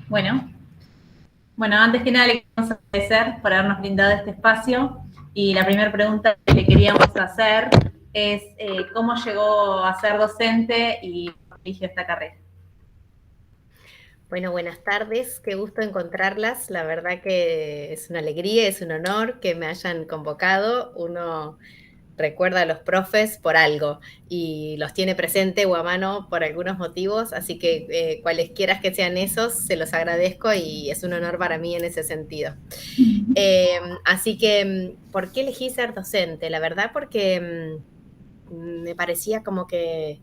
Bueno, antes que nada le queremos agradecer por habernos brindado este espacio y la primera pregunta que le queríamos hacer es ¿cómo llegó a ser docente y eligió esta carrera? Bueno, buenas tardes, qué gusto encontrarlas. La verdad que es una alegría, es un honor que me hayan convocado. Uno recuerda a los profes por algo y los tiene presente o a mano por algunos motivos, así que cualesquiera que sean esos, se los agradezco y es un honor para mí en ese sentido. Así que, ¿por qué elegí ser docente? La verdad porque me parecía como que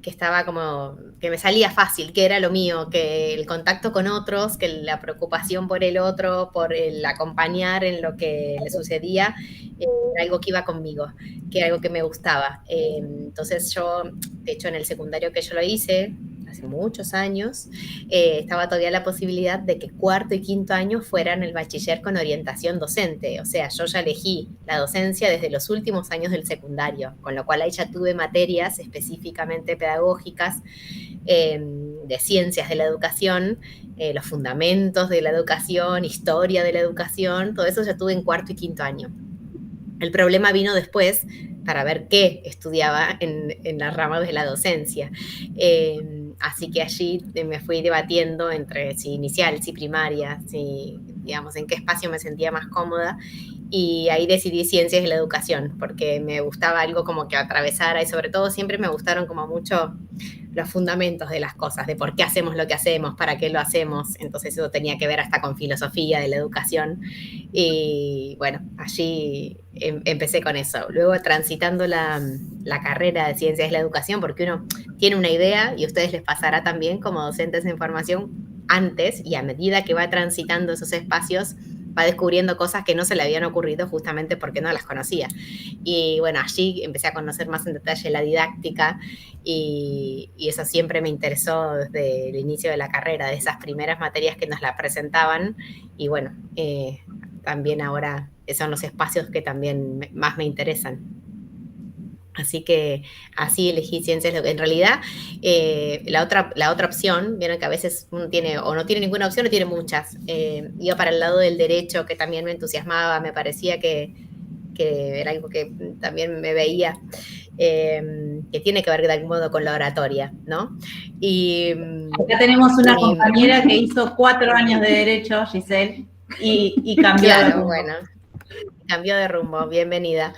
estaba como, que me salía fácil, que era lo mío, que el contacto con otros, que la preocupación por el otro, por el acompañar en lo que le sucedía, era algo que iba conmigo, que era algo que me gustaba. Entonces yo, de hecho en el secundario que yo lo hice, hace muchos años, estaba todavía la posibilidad de que cuarto y quinto año fueran el bachiller con orientación docente. O sea, yo ya elegí la docencia desde los últimos años del secundario, con lo cual ahí ya tuve materias específicamente pedagógicas, de ciencias de la educación, los fundamentos de la educación, historia de la educación, todo eso ya tuve en cuarto y quinto año. El problema vino después para ver qué estudiaba en la rama de la docencia. Así que allí me fui debatiendo entre si inicial, si primaria, si, digamos, en qué espacio me sentía más cómoda. Y ahí decidí ciencias de la educación, porque me gustaba algo como que atravesara y sobre todo siempre me gustaron como mucho los fundamentos de las cosas, de por qué hacemos lo que hacemos, para qué lo hacemos. Entonces eso tenía que ver hasta con filosofía de la educación. Y bueno, allí empecé con eso. Luego transitando la carrera de ciencias de la educación, porque uno tiene una idea y a ustedes les pasará también como docentes de información antes y a medida que va transitando esos espacios va descubriendo cosas que no se le habían ocurrido justamente porque no las conocía. Y bueno, allí empecé a conocer más en detalle la didáctica y eso siempre me interesó desde el inicio de la carrera, de esas primeras materias que nos la presentaban y bueno, también ahora son los espacios que también más me interesan. Así que así elegí ciencias. En realidad, la otra opción, vieron que a veces uno tiene o no tiene ninguna opción o tiene muchas. Iba para el lado del derecho, que también me entusiasmaba, me parecía que era algo que también me veía, que tiene que ver de algún modo con la oratoria, ¿no? Y, Acá tenemos una y compañera que hizo 4 años de Derecho, Giselle, y cambió de claro, rumbo. bueno, cambio de rumbo, bienvenida.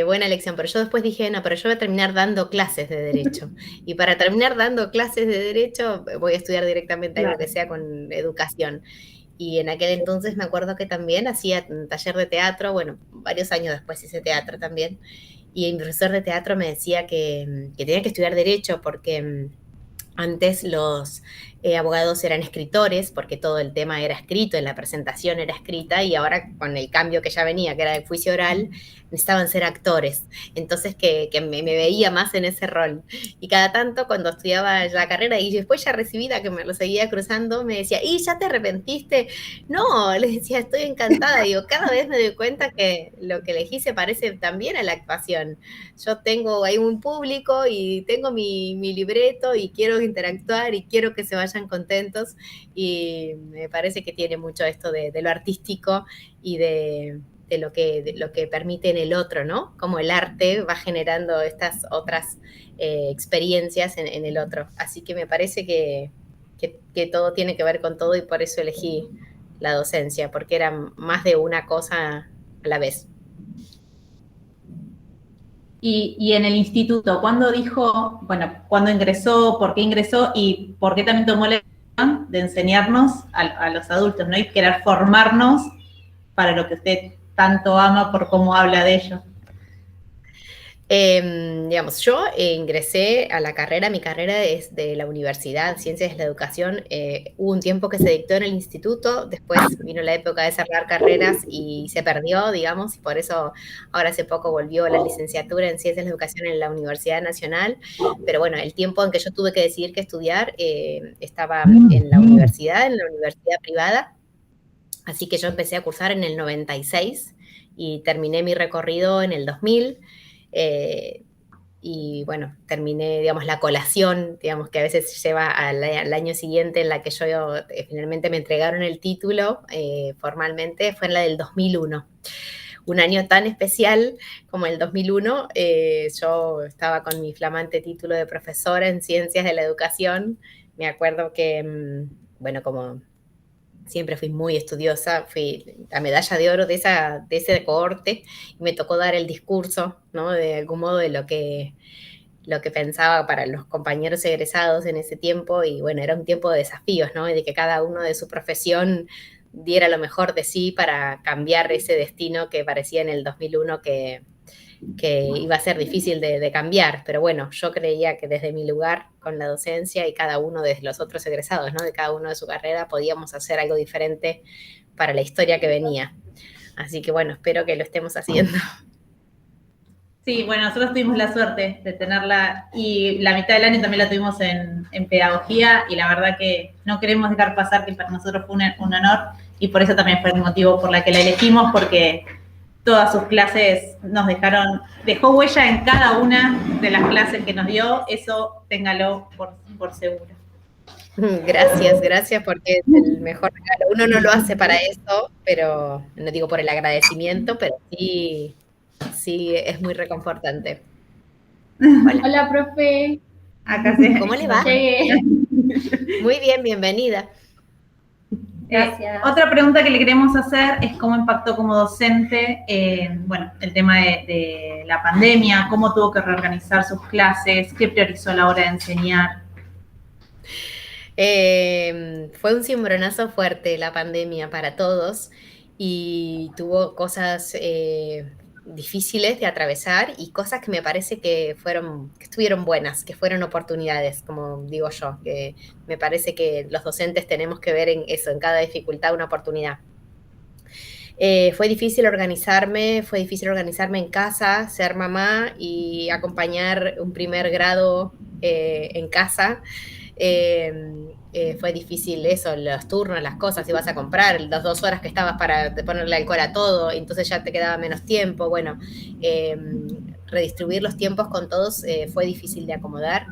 Buena elección, pero yo después dije, no, pero yo voy a terminar dando clases de derecho. Y para terminar dando clases de derecho, voy a estudiar directamente algo que Claro. sea con educación. Y en aquel entonces me acuerdo que también hacía un taller de teatro, bueno, varios años después hice teatro también. Y mi profesor de teatro me decía que tenía que estudiar derecho porque antes los abogados eran escritores, porque todo el tema era escrito, en la presentación era escrita, y ahora con el cambio que ya venía, que era el juicio oral, necesitaban ser actores. Entonces que me veía más en ese rol. Y cada tanto cuando estudiaba la carrera y después ya recibida, que me lo seguía cruzando, me decía, ¿y ya te arrepentiste? No, les decía, estoy encantada. Digo, cada vez me doy cuenta que lo que elegí se parece también a la actuación. Yo tengo ahí un público y tengo mi libreto y quiero interactuar y quiero que se vayan contentos y me parece que tiene mucho esto de lo artístico y de lo que permite en el otro, ¿no? Como el arte va generando estas otras experiencias en el otro. Así que me parece que todo tiene que ver con todo y por eso elegí la docencia, porque era más de una cosa a la vez. Y en el instituto, ¿cuándo dijo, bueno, cuándo ingresó, por qué ingresó y por qué también tomó la decisión de enseñarnos a los adultos, ¿no? Y querer formarnos para lo que usted tanto ama por cómo habla de ello? Digamos, yo ingresé a la carrera, mi carrera es de la Universidad, Ciencias de la Educación. Hubo un tiempo que se dictó en el instituto, después vino la época de cerrar carreras y se perdió, digamos, y por eso ahora hace poco volvió la licenciatura en Ciencias de la Educación en la Universidad Nacional. Pero bueno, el tiempo en que yo tuve que decidir qué estudiar, estaba en la universidad privada, así que yo empecé a cursar en el 96 y terminé mi recorrido en el 2000. Eh, y bueno, terminé, digamos, la colación, digamos, que a veces lleva al año siguiente, en la que yo finalmente me entregaron el título formalmente, fue en la del 2001. Un año tan especial como el 2001, yo estaba con mi flamante título de profesora en Ciencias de la Educación. Me acuerdo que, bueno, como siempre fui muy estudiosa, fui la medalla de oro de ese cohorte, y me tocó dar el discurso, ¿no? De algún modo de lo que pensaba para los compañeros egresados en ese tiempo, y bueno, era un tiempo de desafíos, ¿no? Y de que cada uno de su profesión diera lo mejor de sí para cambiar ese destino que parecía en el 2001 que iba a ser difícil de cambiar, pero bueno, yo creía que desde mi lugar con la docencia y cada uno de los otros egresados, ¿no? De cada uno de su carrera, podíamos hacer algo diferente para la historia que venía. Así que bueno, espero que lo estemos haciendo. Sí, bueno, nosotros tuvimos la suerte de tenerla y la mitad del año también la tuvimos en pedagogía, y la verdad que no queremos dejar pasar que para nosotros fue un honor, y por eso también fue el motivo por la que la elegimos, porque todas sus clases dejó huella en cada una de las clases que nos dio, eso téngalo por seguro. Gracias, porque es el mejor regalo. Uno no lo hace para eso, pero no digo por el agradecimiento, pero sí es muy reconfortante. Hola, profe. Acá sí. ¿Cómo le va? Llegué. Muy bien, bienvenida. Gracias. Otra pregunta que le queremos hacer es cómo impactó como docente, bueno, el tema de la pandemia, cómo tuvo que reorganizar sus clases, qué priorizó a la hora de enseñar. Fue un cimbronazo fuerte la pandemia para todos, y tuvo cosas difíciles de atravesar y cosas que me parece que estuvieron buenas, que fueron oportunidades, como digo yo, que me parece que los docentes tenemos que ver en eso, en cada dificultad una oportunidad. Fue difícil organizarme en casa, ser mamá y acompañar un primer grado en casa. Fue difícil eso, los turnos, las cosas, si vas a comprar, las 2 horas que estabas para ponerle alcohol a todo, entonces ya te quedaba menos tiempo. Bueno, redistribuir los tiempos con todos fue difícil de acomodar,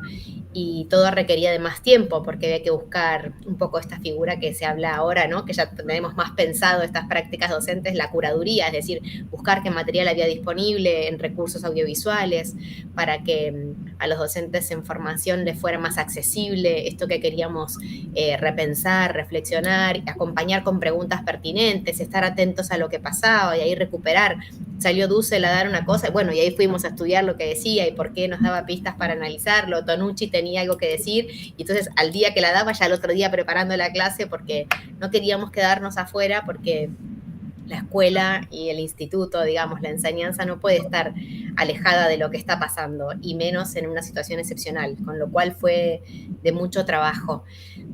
y todo requería de más tiempo porque había que buscar un poco esta figura que se habla ahora, ¿no? Que ya tenemos más pensado estas prácticas docentes, la curaduría, es decir, buscar qué material había disponible en recursos audiovisuales para que a los docentes en formación les fuera más accesible esto que queríamos repensar, reflexionar, acompañar con preguntas pertinentes, estar atentos a lo que pasaba y ahí recuperar. Salió Dussel a dar una cosa, bueno, y ahí fuimos a estudiar lo que decía y por qué nos daba pistas para analizarlo. Tonucci tenía algo que decir, y entonces al día que la daba, ya el otro día preparando la clase, porque no queríamos quedarnos afuera, porque la escuela y el instituto, digamos, la enseñanza no puede estar alejada de lo que está pasando, y menos en una situación excepcional, con lo cual fue de mucho trabajo.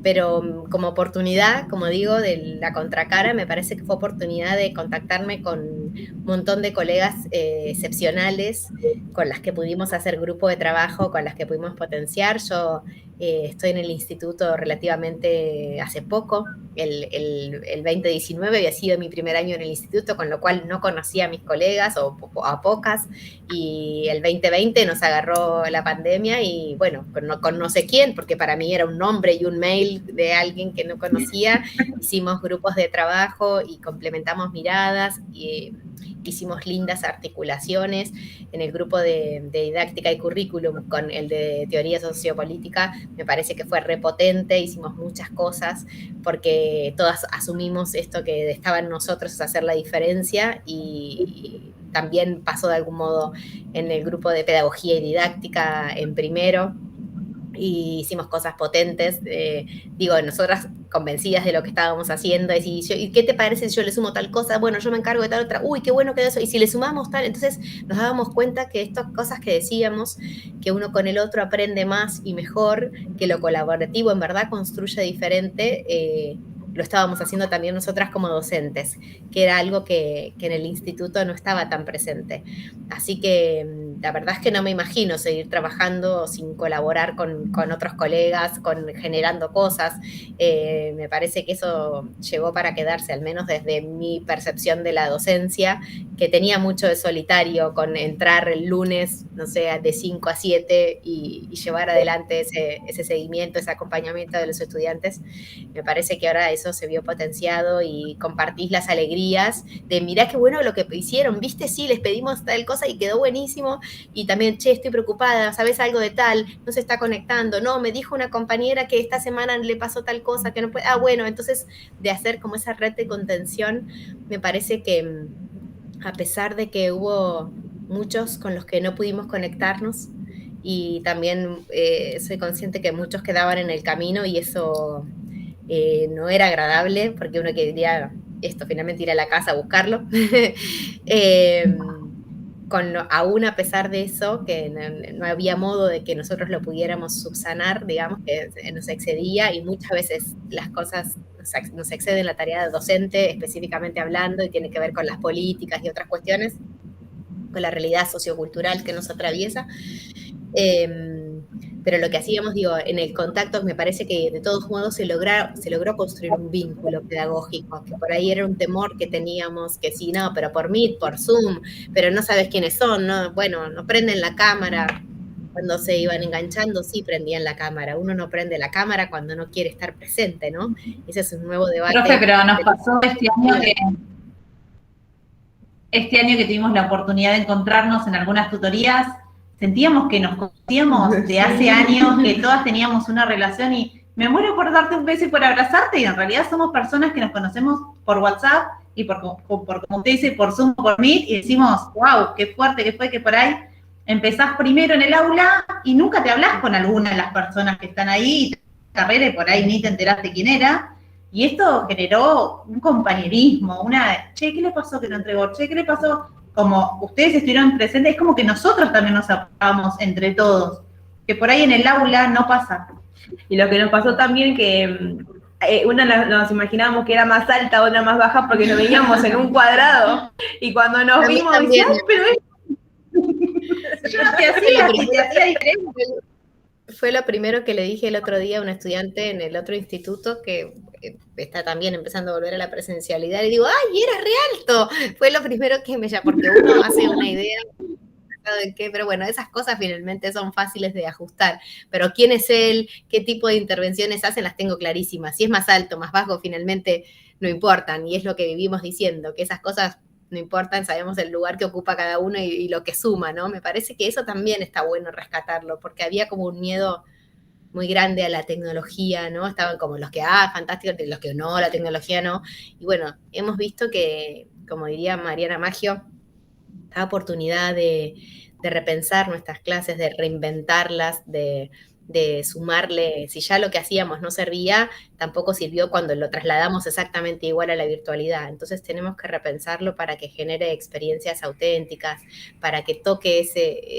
Pero como oportunidad, como digo, de la contracara, me parece que fue oportunidad de contactarme con un montón de colegas excepcionales, con las que pudimos hacer grupo de trabajo, con las que pudimos potenciar. Yo estoy en el instituto relativamente hace poco, el 2019 había sido mi primer año en el instituto, con lo cual no conocía a mis colegas o a pocas, y el 2020 nos agarró la pandemia y bueno, con no sé quién, porque para mí era un nombre y un mail de alguien que no conocía, hicimos grupos de trabajo y complementamos miradas, y hicimos lindas articulaciones en el grupo de didáctica y currículum con el de teoría sociopolítica. Me parece que fue repotente, hicimos muchas cosas porque todas asumimos esto que estaba en nosotros, hacer la diferencia, y también pasó de algún modo en el grupo de pedagogía y didáctica en primero, y hicimos cosas potentes, digo, nosotras convencidas de lo que estábamos haciendo, ¿y qué te parece si yo le sumo tal cosa? Bueno, yo me encargo de tal otra, uy, qué bueno quedó eso, y si le sumamos tal, entonces nos dábamos cuenta que estas cosas que decíamos, que uno con el otro aprende más y mejor, que lo colaborativo en verdad construye diferente, lo estábamos haciendo también nosotras como docentes, que era algo que en el instituto no estaba tan presente. Así que la verdad es que no me imagino seguir trabajando sin colaborar con otros colegas, generando cosas. Me parece que eso llegó para quedarse, al menos desde mi percepción de la docencia, que tenía mucho de solitario, con entrar el lunes, no sé, de 5 a 7 y llevar adelante ese seguimiento, ese acompañamiento de los estudiantes. Me parece que ahora eso se vio potenciado y compartís las alegrías de mirá qué bueno lo que hicieron, viste, sí, les pedimos tal cosa y quedó buenísimo, y también, che, estoy preocupada, ¿sabes algo de tal? No se está conectando, no, me dijo una compañera que esta semana le pasó tal cosa, que no puede, bueno, entonces de hacer como esa red de contención, me parece que a pesar de que hubo muchos con los que no pudimos conectarnos, y también soy consciente que muchos quedaban en el camino y eso no era agradable, porque uno quería esto, finalmente ir a la casa a buscarlo. Aún a pesar de eso, que no había modo de que nosotros lo pudiéramos subsanar, digamos, que nos excedía, y muchas veces las cosas nos exceden la tarea de docente, específicamente hablando, y tiene que ver con las políticas y otras cuestiones, con la realidad sociocultural que nos atraviesa. Pero lo que hacíamos, digo, en el contacto, me parece que de todos modos se logró construir un vínculo pedagógico, que por ahí era un temor que teníamos, que sí, no, pero por Meet, por Zoom, pero no sabes quiénes son, ¿no? Bueno, no prenden la cámara. Cuando se iban enganchando, sí prendían la cámara. Uno no prende la cámara cuando no quiere estar presente, ¿no? Ese es un nuevo debate. Profe, pero nos pasó este año que tuvimos la oportunidad de encontrarnos en algunas tutorías, sentíamos que nos conocíamos de hace años, que todas teníamos una relación, y me muero por darte un beso y por abrazarte, y en realidad somos personas que nos conocemos por WhatsApp y por como usted dice, por Zoom, por Meet, y decimos, wow, qué fuerte que fue que por ahí empezás primero en el aula y nunca te hablás con alguna de las personas que están ahí, y te carrera y por ahí ni te enteraste quién era. Y esto generó un compañerismo, che, ¿qué le pasó que no entregó? Che, ¿qué le pasó? Como ustedes estuvieron presentes, es como que nosotros también nos apoyamos entre todos, que por ahí en el aula no pasa. Y lo que nos pasó también que una nos imaginábamos que era más alta, otra más baja, porque nos veíamos en un cuadrado, y cuando nos vimos, decíamos, pero yo no te hacía diferente. Fue lo primero que le dije el otro día a un estudiante en el otro instituto que está también empezando a volver a la presencialidad, y digo, ¡ay, eras re alto! Fue lo primero que me llamó, porque uno hace una idea de qué, pero bueno, esas cosas finalmente son fáciles de ajustar, pero quién es él, qué tipo de intervenciones hacen, las tengo clarísimas. Si es más alto, más bajo, finalmente no importan, y es lo que vivimos diciendo, que esas cosas no importan, sabemos el lugar que ocupa cada uno y lo que suma, ¿no? Me parece que eso también está bueno rescatarlo, porque había como un miedo muy grande a la tecnología, ¿no? Estaban como los que, fantástico, los que no, la tecnología no. Y bueno, hemos visto que, como diría Mariana Maggio, la oportunidad de repensar nuestras clases, de reinventarlas, de sumarle, si ya lo que hacíamos no servía, tampoco sirvió cuando lo trasladamos exactamente igual a la virtualidad. Entonces tenemos que repensarlo para que genere experiencias auténticas, para que toque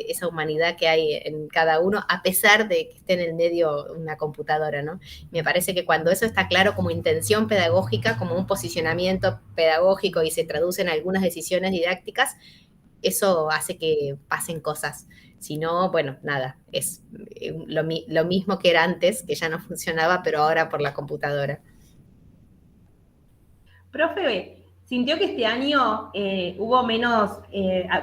esa humanidad que hay en cada uno, a pesar de que esté en el medio una computadora, ¿no? Me parece que cuando eso está claro como intención pedagógica, como un posicionamiento pedagógico y se traduce en algunas decisiones didácticas, eso hace que pasen cosas. Si no, bueno, nada, es lo mismo que era antes, que ya no funcionaba, pero ahora por la computadora. Profe, ¿sintió que este año hubo menos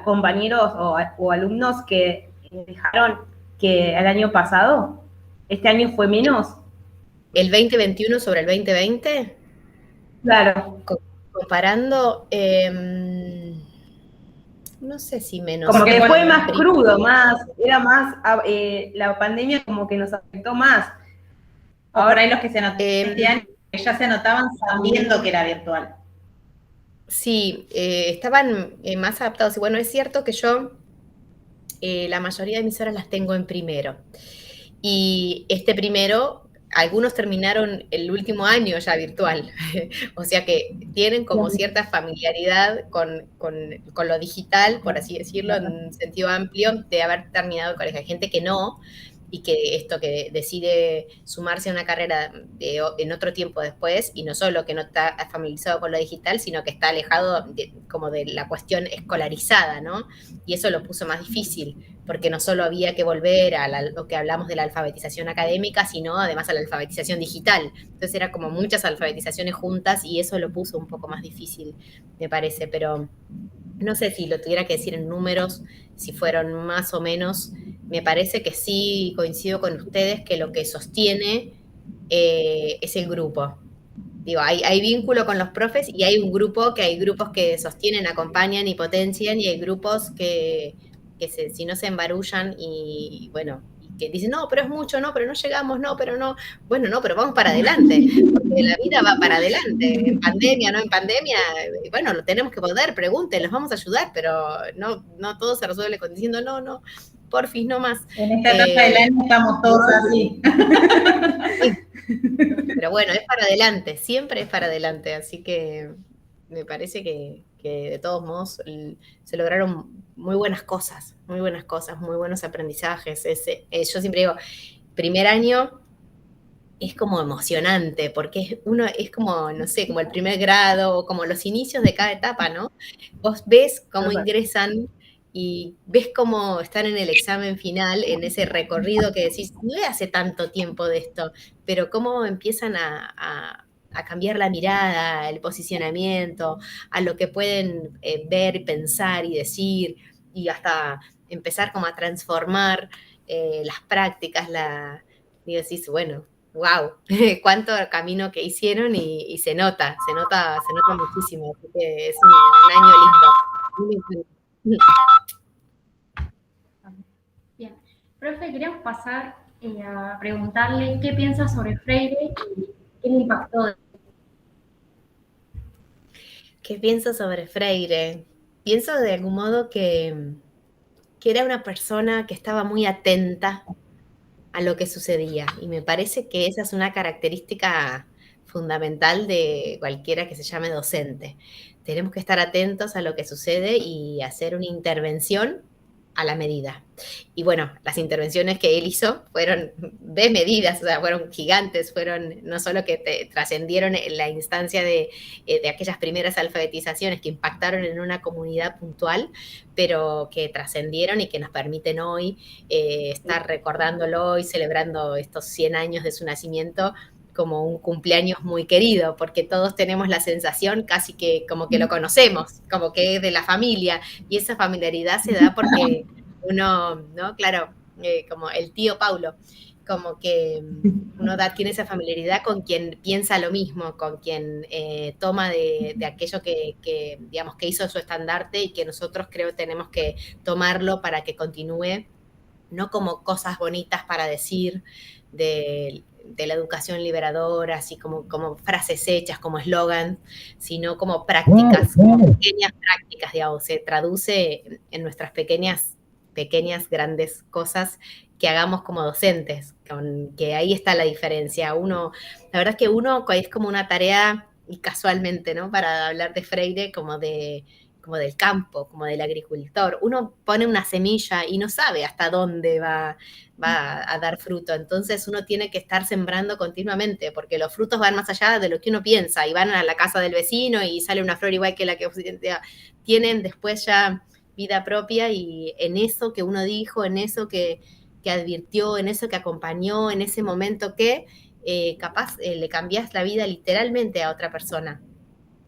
compañeros o alumnos que dejaron que el año pasado? ¿Este año fue menos? ¿El 2021 sobre el 2020? Claro. Comparando... no sé si menos. Como que fue más crudo, era más, la pandemia como que nos afectó más. Ahora hay los que se anotaban, ya se anotaban sabiendo que era virtual. Sí, estaban más adaptados. Y bueno, es cierto que yo la mayoría de mis horas las tengo en primero. Y este primero, algunos terminaron el último año ya virtual, o sea que tienen como cierta familiaridad con lo digital, por así decirlo, en un sentido amplio, de haber terminado el colegio. Hay gente que no, y que esto que decide sumarse a una carrera en otro tiempo después, y no solo que no está familiarizado con lo digital, sino que está alejado como de la cuestión escolarizada, ¿no? Y eso lo puso más difícil, porque no solo había que volver a lo que hablamos de la alfabetización académica, sino además a la alfabetización digital. Entonces era como muchas alfabetizaciones juntas y eso lo puso un poco más difícil, me parece, pero no sé si lo tuviera que decir en números, si fueron más o menos. Me parece que sí coincido con ustedes que lo que sostiene es el grupo. Digo, hay vínculo con los profes y hay grupos que sostienen, acompañan y potencian, y hay grupos que si no se embarullan y bueno, y que dicen, no, pero es mucho, no, pero no llegamos, no, pero no. Bueno, no, pero vamos para adelante, porque la vida va para adelante, en pandemia, no en pandemia, bueno, lo tenemos que poder, pregunten, los vamos a ayudar, pero no todo se resuelve diciendo, no, porfis, no más. En esta etapa del año estamos todos así. Sí. Pero bueno, es para adelante, siempre es para adelante, así que me parece que de todos modos se lograron muy buenas cosas, muy buenos aprendizajes. Yo siempre digo, primer año es como emocionante, porque uno es como, no sé, como el primer grado, o como los inicios de cada etapa, ¿no? Vos ves cómo ingresan y ves cómo están en el examen final, en ese recorrido que decís, no es hace tanto tiempo de esto, pero cómo empiezan a cambiar la mirada, el posicionamiento, a lo que pueden ver, pensar y decir, y hasta empezar como a transformar las prácticas, y decís, bueno, wow, cuánto camino que hicieron y se nota muchísimo, así que es un año lindo. Bien. Profe, queríamos pasar a preguntarle qué piensa sobre Freire y qué le impactó. ¿Qué pienso sobre Freire? Pienso de algún modo que era una persona que estaba muy atenta a lo que sucedía, y me parece que esa es una característica fundamental de cualquiera que se llame docente. Tenemos que estar atentos a lo que sucede y hacer una intervención a la medida. Y bueno, las intervenciones que él hizo fueron desmedidas, o sea, fueron gigantes, fueron no solo que trascendieron la instancia de aquellas primeras alfabetizaciones que impactaron en una comunidad puntual, pero que trascendieron y que nos permiten hoy estar recordándolo y celebrando estos 100 años de su nacimiento como un cumpleaños muy querido, porque todos tenemos la sensación casi que como que lo conocemos, como que es de la familia, y esa familiaridad se da porque uno, ¿no? Claro, como el tío Paulo, como que uno tiene esa familiaridad con quien piensa lo mismo, con quien toma de aquello que, digamos, que hizo su estandarte y que nosotros creo tenemos que tomarlo para que continúe, no como cosas bonitas para decir de la educación liberadora, así como frases hechas, como eslogan, sino como prácticas, como pequeñas prácticas, digamos, se traduce en nuestras pequeñas, grandes cosas que hagamos como docentes, que ahí está la diferencia. La verdad es que uno es como una tarea, y casualmente, ¿no? Para hablar de Freire, como del campo, como del agricultor. Uno pone una semilla y no sabe hasta dónde va a dar fruto. Entonces uno tiene que estar sembrando continuamente, porque los frutos van más allá de lo que uno piensa, y van a la casa del vecino y sale una flor igual que la que tienen después ya vida propia, y en eso que uno dijo, en eso que advirtió, en eso que acompañó, en ese momento que capaz le cambias la vida literalmente a otra persona.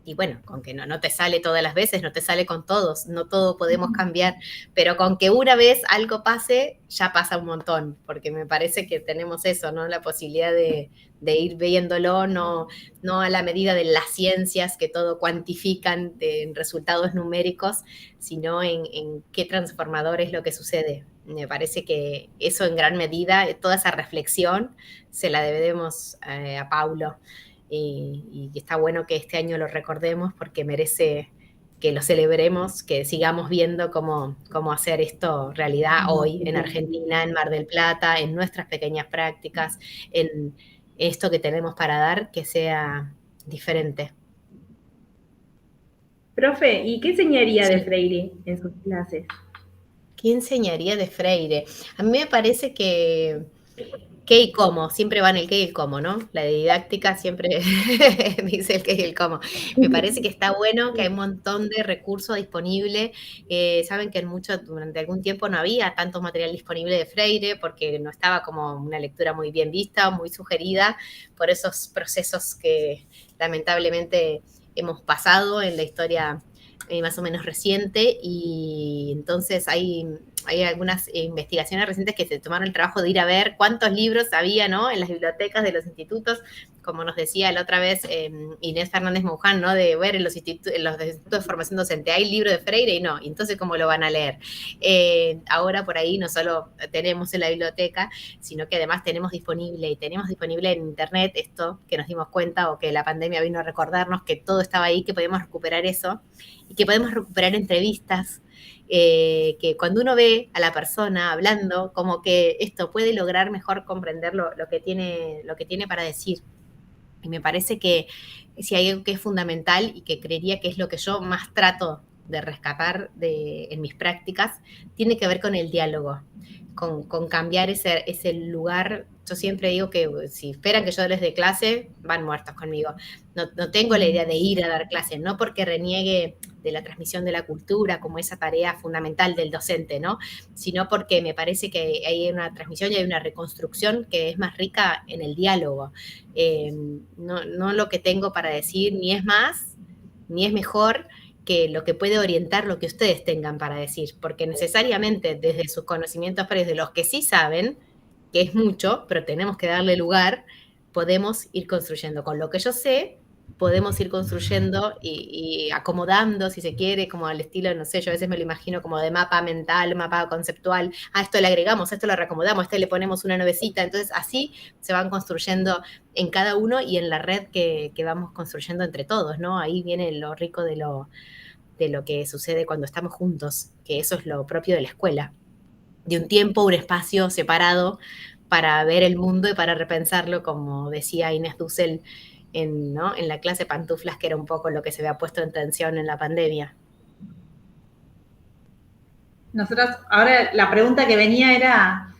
Y bueno, con que no te sale todas las veces, no te sale con todos, no todo podemos cambiar, pero con que una vez algo pase, ya pasa un montón, porque me parece que tenemos eso, ¿no? La posibilidad de ir viéndolo, no a la medida de las ciencias que todo cuantifican en resultados numéricos, sino en qué transformador es lo que sucede. Me parece que eso en gran medida, toda esa reflexión, se la debemos a Paulo. Y está bueno que este año lo recordemos, porque merece que lo celebremos, que sigamos viendo cómo hacer esto realidad hoy en Argentina, en Mar del Plata, en nuestras pequeñas prácticas, en esto que tenemos para dar, que sea diferente. Profe, ¿y qué enseñaría de Freire en sus clases? ¿Qué enseñaría de Freire? A mí me parece que ¿Qué y cómo? Siempre van el qué y el cómo, ¿no? La de didáctica siempre dice el qué y el cómo. Me parece que está bueno, que hay un montón de recursos disponibles. Saben que durante algún tiempo no había tanto material disponible de Freire, porque no estaba como una lectura muy bien vista, muy sugerida, por esos procesos que lamentablemente hemos pasado en la historia más o menos reciente, y entonces hay algunas investigaciones recientes que se tomaron el trabajo de ir a ver cuántos libros había, ¿no?, en las bibliotecas de los institutos, como nos decía la otra vez Inés Fernández Mouján, ¿no?, de ver en los institutos de formación docente, ¿hay libro de Freire? Y no, y entonces ¿cómo lo van a leer? Ahora por ahí no solo tenemos en la biblioteca, sino que además tenemos disponible en internet esto que nos dimos cuenta, o que la pandemia vino a recordarnos, que todo estaba ahí, que podemos recuperar eso, y que podemos recuperar entrevistas, que cuando uno ve a la persona hablando, como que esto puede lograr mejor comprender lo que tiene para decir. Y me parece que si hay algo que es fundamental, y que creería que es lo que yo más trato de rescatar en mis prácticas, tiene que ver con el diálogo, con cambiar ese lugar. Yo siempre digo que si esperan que yo les dé clase, van muertos conmigo. No tengo la idea de ir a dar clase, no porque reniegue de la transmisión de la cultura como esa tarea fundamental del docente, ¿no?, sino porque me parece que hay una transmisión y hay una reconstrucción que es más rica en el diálogo. No lo que tengo para decir ni es más, ni es mejor que lo que puede orientar lo que ustedes tengan para decir, porque necesariamente desde sus conocimientos previos, de los que sí saben, que es mucho, pero tenemos que darle lugar, podemos ir construyendo. Con lo que yo sé, podemos ir construyendo y acomodando, si se quiere, como al estilo, no sé, yo a veces me lo imagino como de mapa mental, mapa conceptual, a esto le agregamos, a esto lo reacomodamos, a este le ponemos una nuevecita, entonces así se van construyendo en cada uno y en la red que vamos construyendo entre todos, ¿no? Ahí viene lo rico de lo que sucede cuando estamos juntos, que eso es lo propio de la escuela, de un tiempo, un espacio separado para ver el mundo y para repensarlo, como decía Inés Dussel en la clase Pantuflas, que era un poco lo que se había puesto en tensión en la pandemia. Nosotros, ahora la pregunta que venía era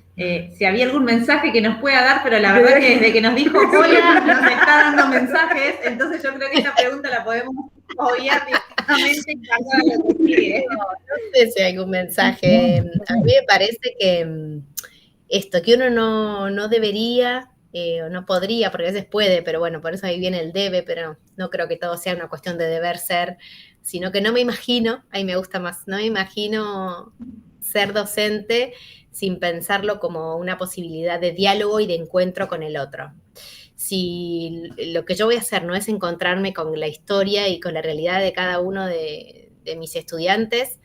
si había algún mensaje que nos pueda dar, pero la verdad que desde que nos dijo hola, nos está dando mensajes, entonces yo creo que esta pregunta la podemos obviar directamente y pasar a lo que sigue. No sé si hay algún mensaje. A mí me parece que esto, que uno no debería, o no podría, porque a veces puede, pero bueno, por eso ahí viene el debe, pero no creo que todo sea una cuestión de deber ser, sino que no me imagino, ahí me gusta más, no me imagino ser docente sin pensarlo como una posibilidad de diálogo y de encuentro con el otro. Si lo que yo voy a hacer no es encontrarme con la historia y con la realidad de cada uno de mis estudiantes,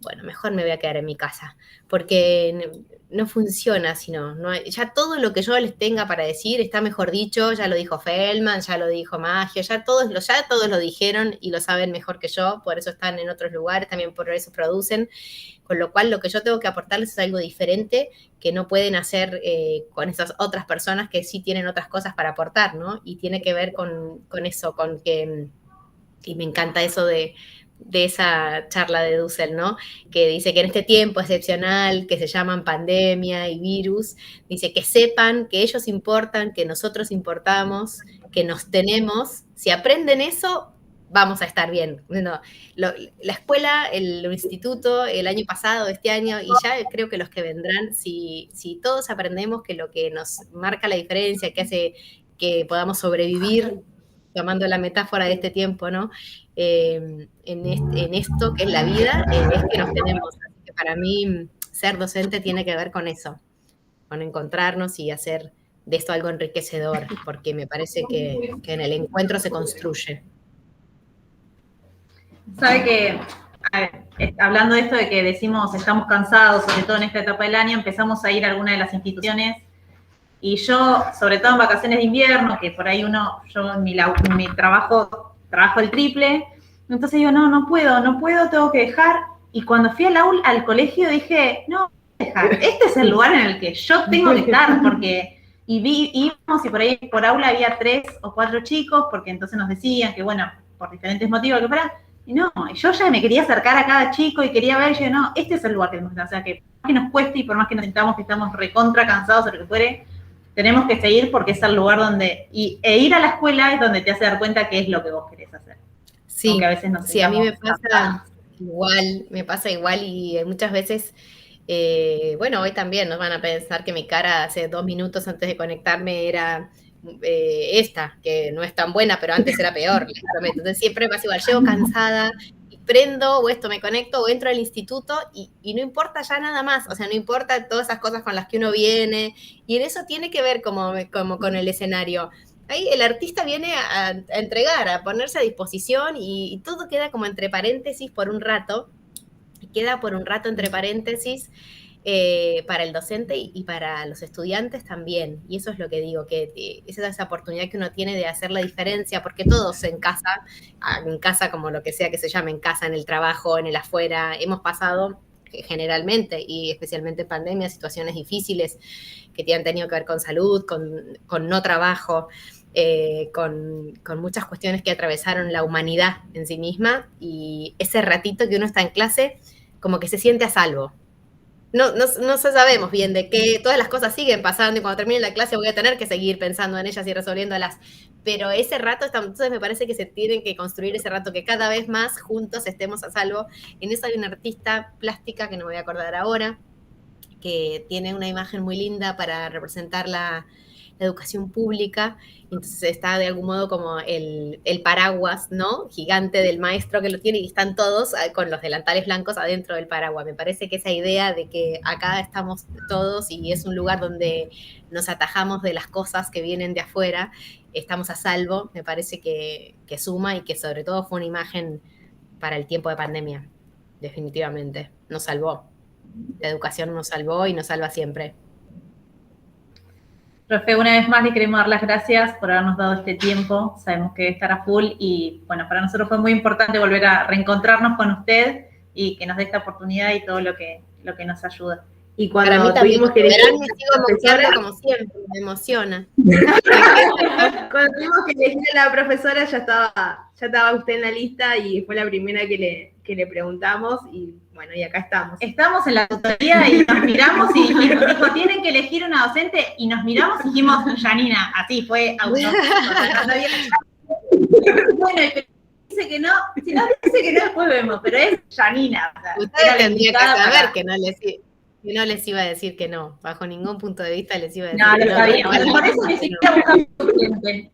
bueno, mejor me voy a quedar en mi casa, porque no funciona si no ya todo lo que yo les tenga para decir está mejor dicho, ya lo dijo Feldman, ya lo dijo Maggio, ya todos lo dijeron y lo saben mejor que yo, por eso están en otros lugares, también por eso producen, con lo cual lo que yo tengo que aportarles es algo diferente que no pueden hacer con esas otras personas que sí tienen otras cosas para aportar, ¿no? Y tiene que ver con eso, con que, y me encanta eso de esa charla de Dussel, ¿no?, que dice que en este tiempo excepcional que se llaman pandemia y virus, dice que sepan que ellos importan, que nosotros importamos, que nos tenemos. Si aprenden eso, vamos a estar bien. Bueno, la escuela, el instituto, el año pasado, este año, y ya creo que los que vendrán, si todos aprendemos que lo que nos marca la diferencia, que hace que podamos sobrevivir, tomando la metáfora de este tiempo, ¿no?, en esto que es la vida, es que nos tenemos. Así que para mí ser docente tiene que ver con eso, con encontrarnos y hacer de esto algo enriquecedor, porque me parece que en el encuentro se construye. Sabe que, hablando de esto de que decimos estamos cansados, sobre todo en esta etapa del año, empezamos a ir a alguna de las instituciones. Y yo, sobre todo en vacaciones de invierno, que por ahí yo en mi trabajo el triple, entonces digo, no puedo, tengo que dejar. Y cuando fui al colegio dije, no, dejar, este es el lugar en el que yo tengo que estar, porque, íbamos y por ahí por aula había 3 o 4 chicos, porque entonces nos decían que, bueno, por diferentes motivos que fueran, y no, yo ya me quería acercar a cada chico y quería ver, y yo, no, este es el lugar que tenemos que estar, o sea que que nos cueste y por más que nos sintamos que estamos recontra cansados o lo que fuere, tenemos que seguir porque es el lugar donde, e ir a la escuela es donde te hace dar cuenta qué es lo que vos querés hacer. Sí, aunque a veces nos sí, a mí me sintamos pasa igual y muchas veces, bueno, hoy también nos van a pensar que mi cara hace 2 minutos antes de conectarme era esta, que no es tan buena, pero antes era peor, les prometo. Entonces siempre pasa igual, llego cansada, y prendo, o esto me conecto, o entro al instituto, y no importa ya nada más, o sea, no importa todas esas cosas con las que uno viene, y en eso tiene que ver como con el escenario. Ahí el artista viene a entregar, a ponerse a disposición, y todo queda como entre paréntesis por un rato, queda por un rato entre paréntesis, para el docente y para los estudiantes también. Y eso es lo que digo, que esa es esa oportunidad que uno tiene de hacer la diferencia, porque todos en casa como lo que sea que se llame, en casa, en el trabajo, en el afuera, hemos pasado generalmente y especialmente en pandemia, situaciones difíciles que han tenido que ver con salud, con no trabajo, con muchas cuestiones que atravesaron la humanidad en sí misma, y ese ratito que uno está en clase como que se siente a salvo. No sabemos bien de qué, todas las cosas siguen pasando y cuando termine la clase voy a tener que seguir pensando en ellas y resolviéndolas, pero ese rato, entonces me parece que se tienen que construir ese rato, que cada vez más juntos estemos a salvo. En eso hay una artista plástica, que no me voy a acordar ahora, que tiene una imagen muy linda para representar la educación pública, entonces está de algún modo como el paraguas, ¿no? Gigante del maestro que lo tiene, y están todos con los delantales blancos adentro del paraguas. Me parece que esa idea de que acá estamos todos y es un lugar donde nos atajamos de las cosas que vienen de afuera, estamos a salvo, me parece que suma, y que sobre todo fue una imagen para el tiempo de pandemia, definitivamente. Nos salvó. La educación nos salvó y nos salva siempre. Profe, una vez más le queremos dar las gracias por habernos dado este tiempo. Sabemos que estará full y, bueno, para nosotros fue muy importante volver a reencontrarnos con usted y que nos dé esta oportunidad y todo lo que nos ayuda. Y cuando para mí también, tuvimos que elegir me sigo emocionando como siempre, me emociona. Cuando tuvimos que elegir a la profesora ya estaba usted en la lista y fue la primera que le preguntamos y bueno, y acá estamos. Estamos en la tutoría y nos miramos y dijimos, dijo, tienen que elegir una docente, y nos miramos y dijimos, Janina, así fue auto. Bueno, y dice que no, si no dice que no, después vemos, pero es Janina. O sea, ustedes tendrían que saber que no les iba a decir que no, bajo ningún punto de vista les iba a decir no, que lo sabía. Bueno, por eso ni siquiera buscamos suficiente.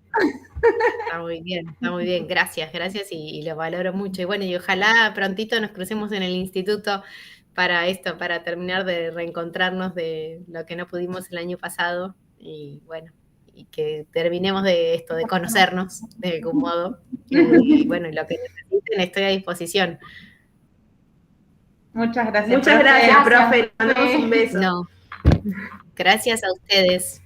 Está muy bien, gracias y lo valoro mucho. Y bueno, y ojalá prontito nos crucemos en el instituto para esto, para terminar de reencontrarnos de lo que no pudimos el año pasado, y bueno, y que terminemos de esto, de conocernos de algún modo. Y bueno, lo que necesiten, estoy a disposición. Muchas gracias. Muchas gracias, profe. Mandamos un beso. No, gracias a ustedes.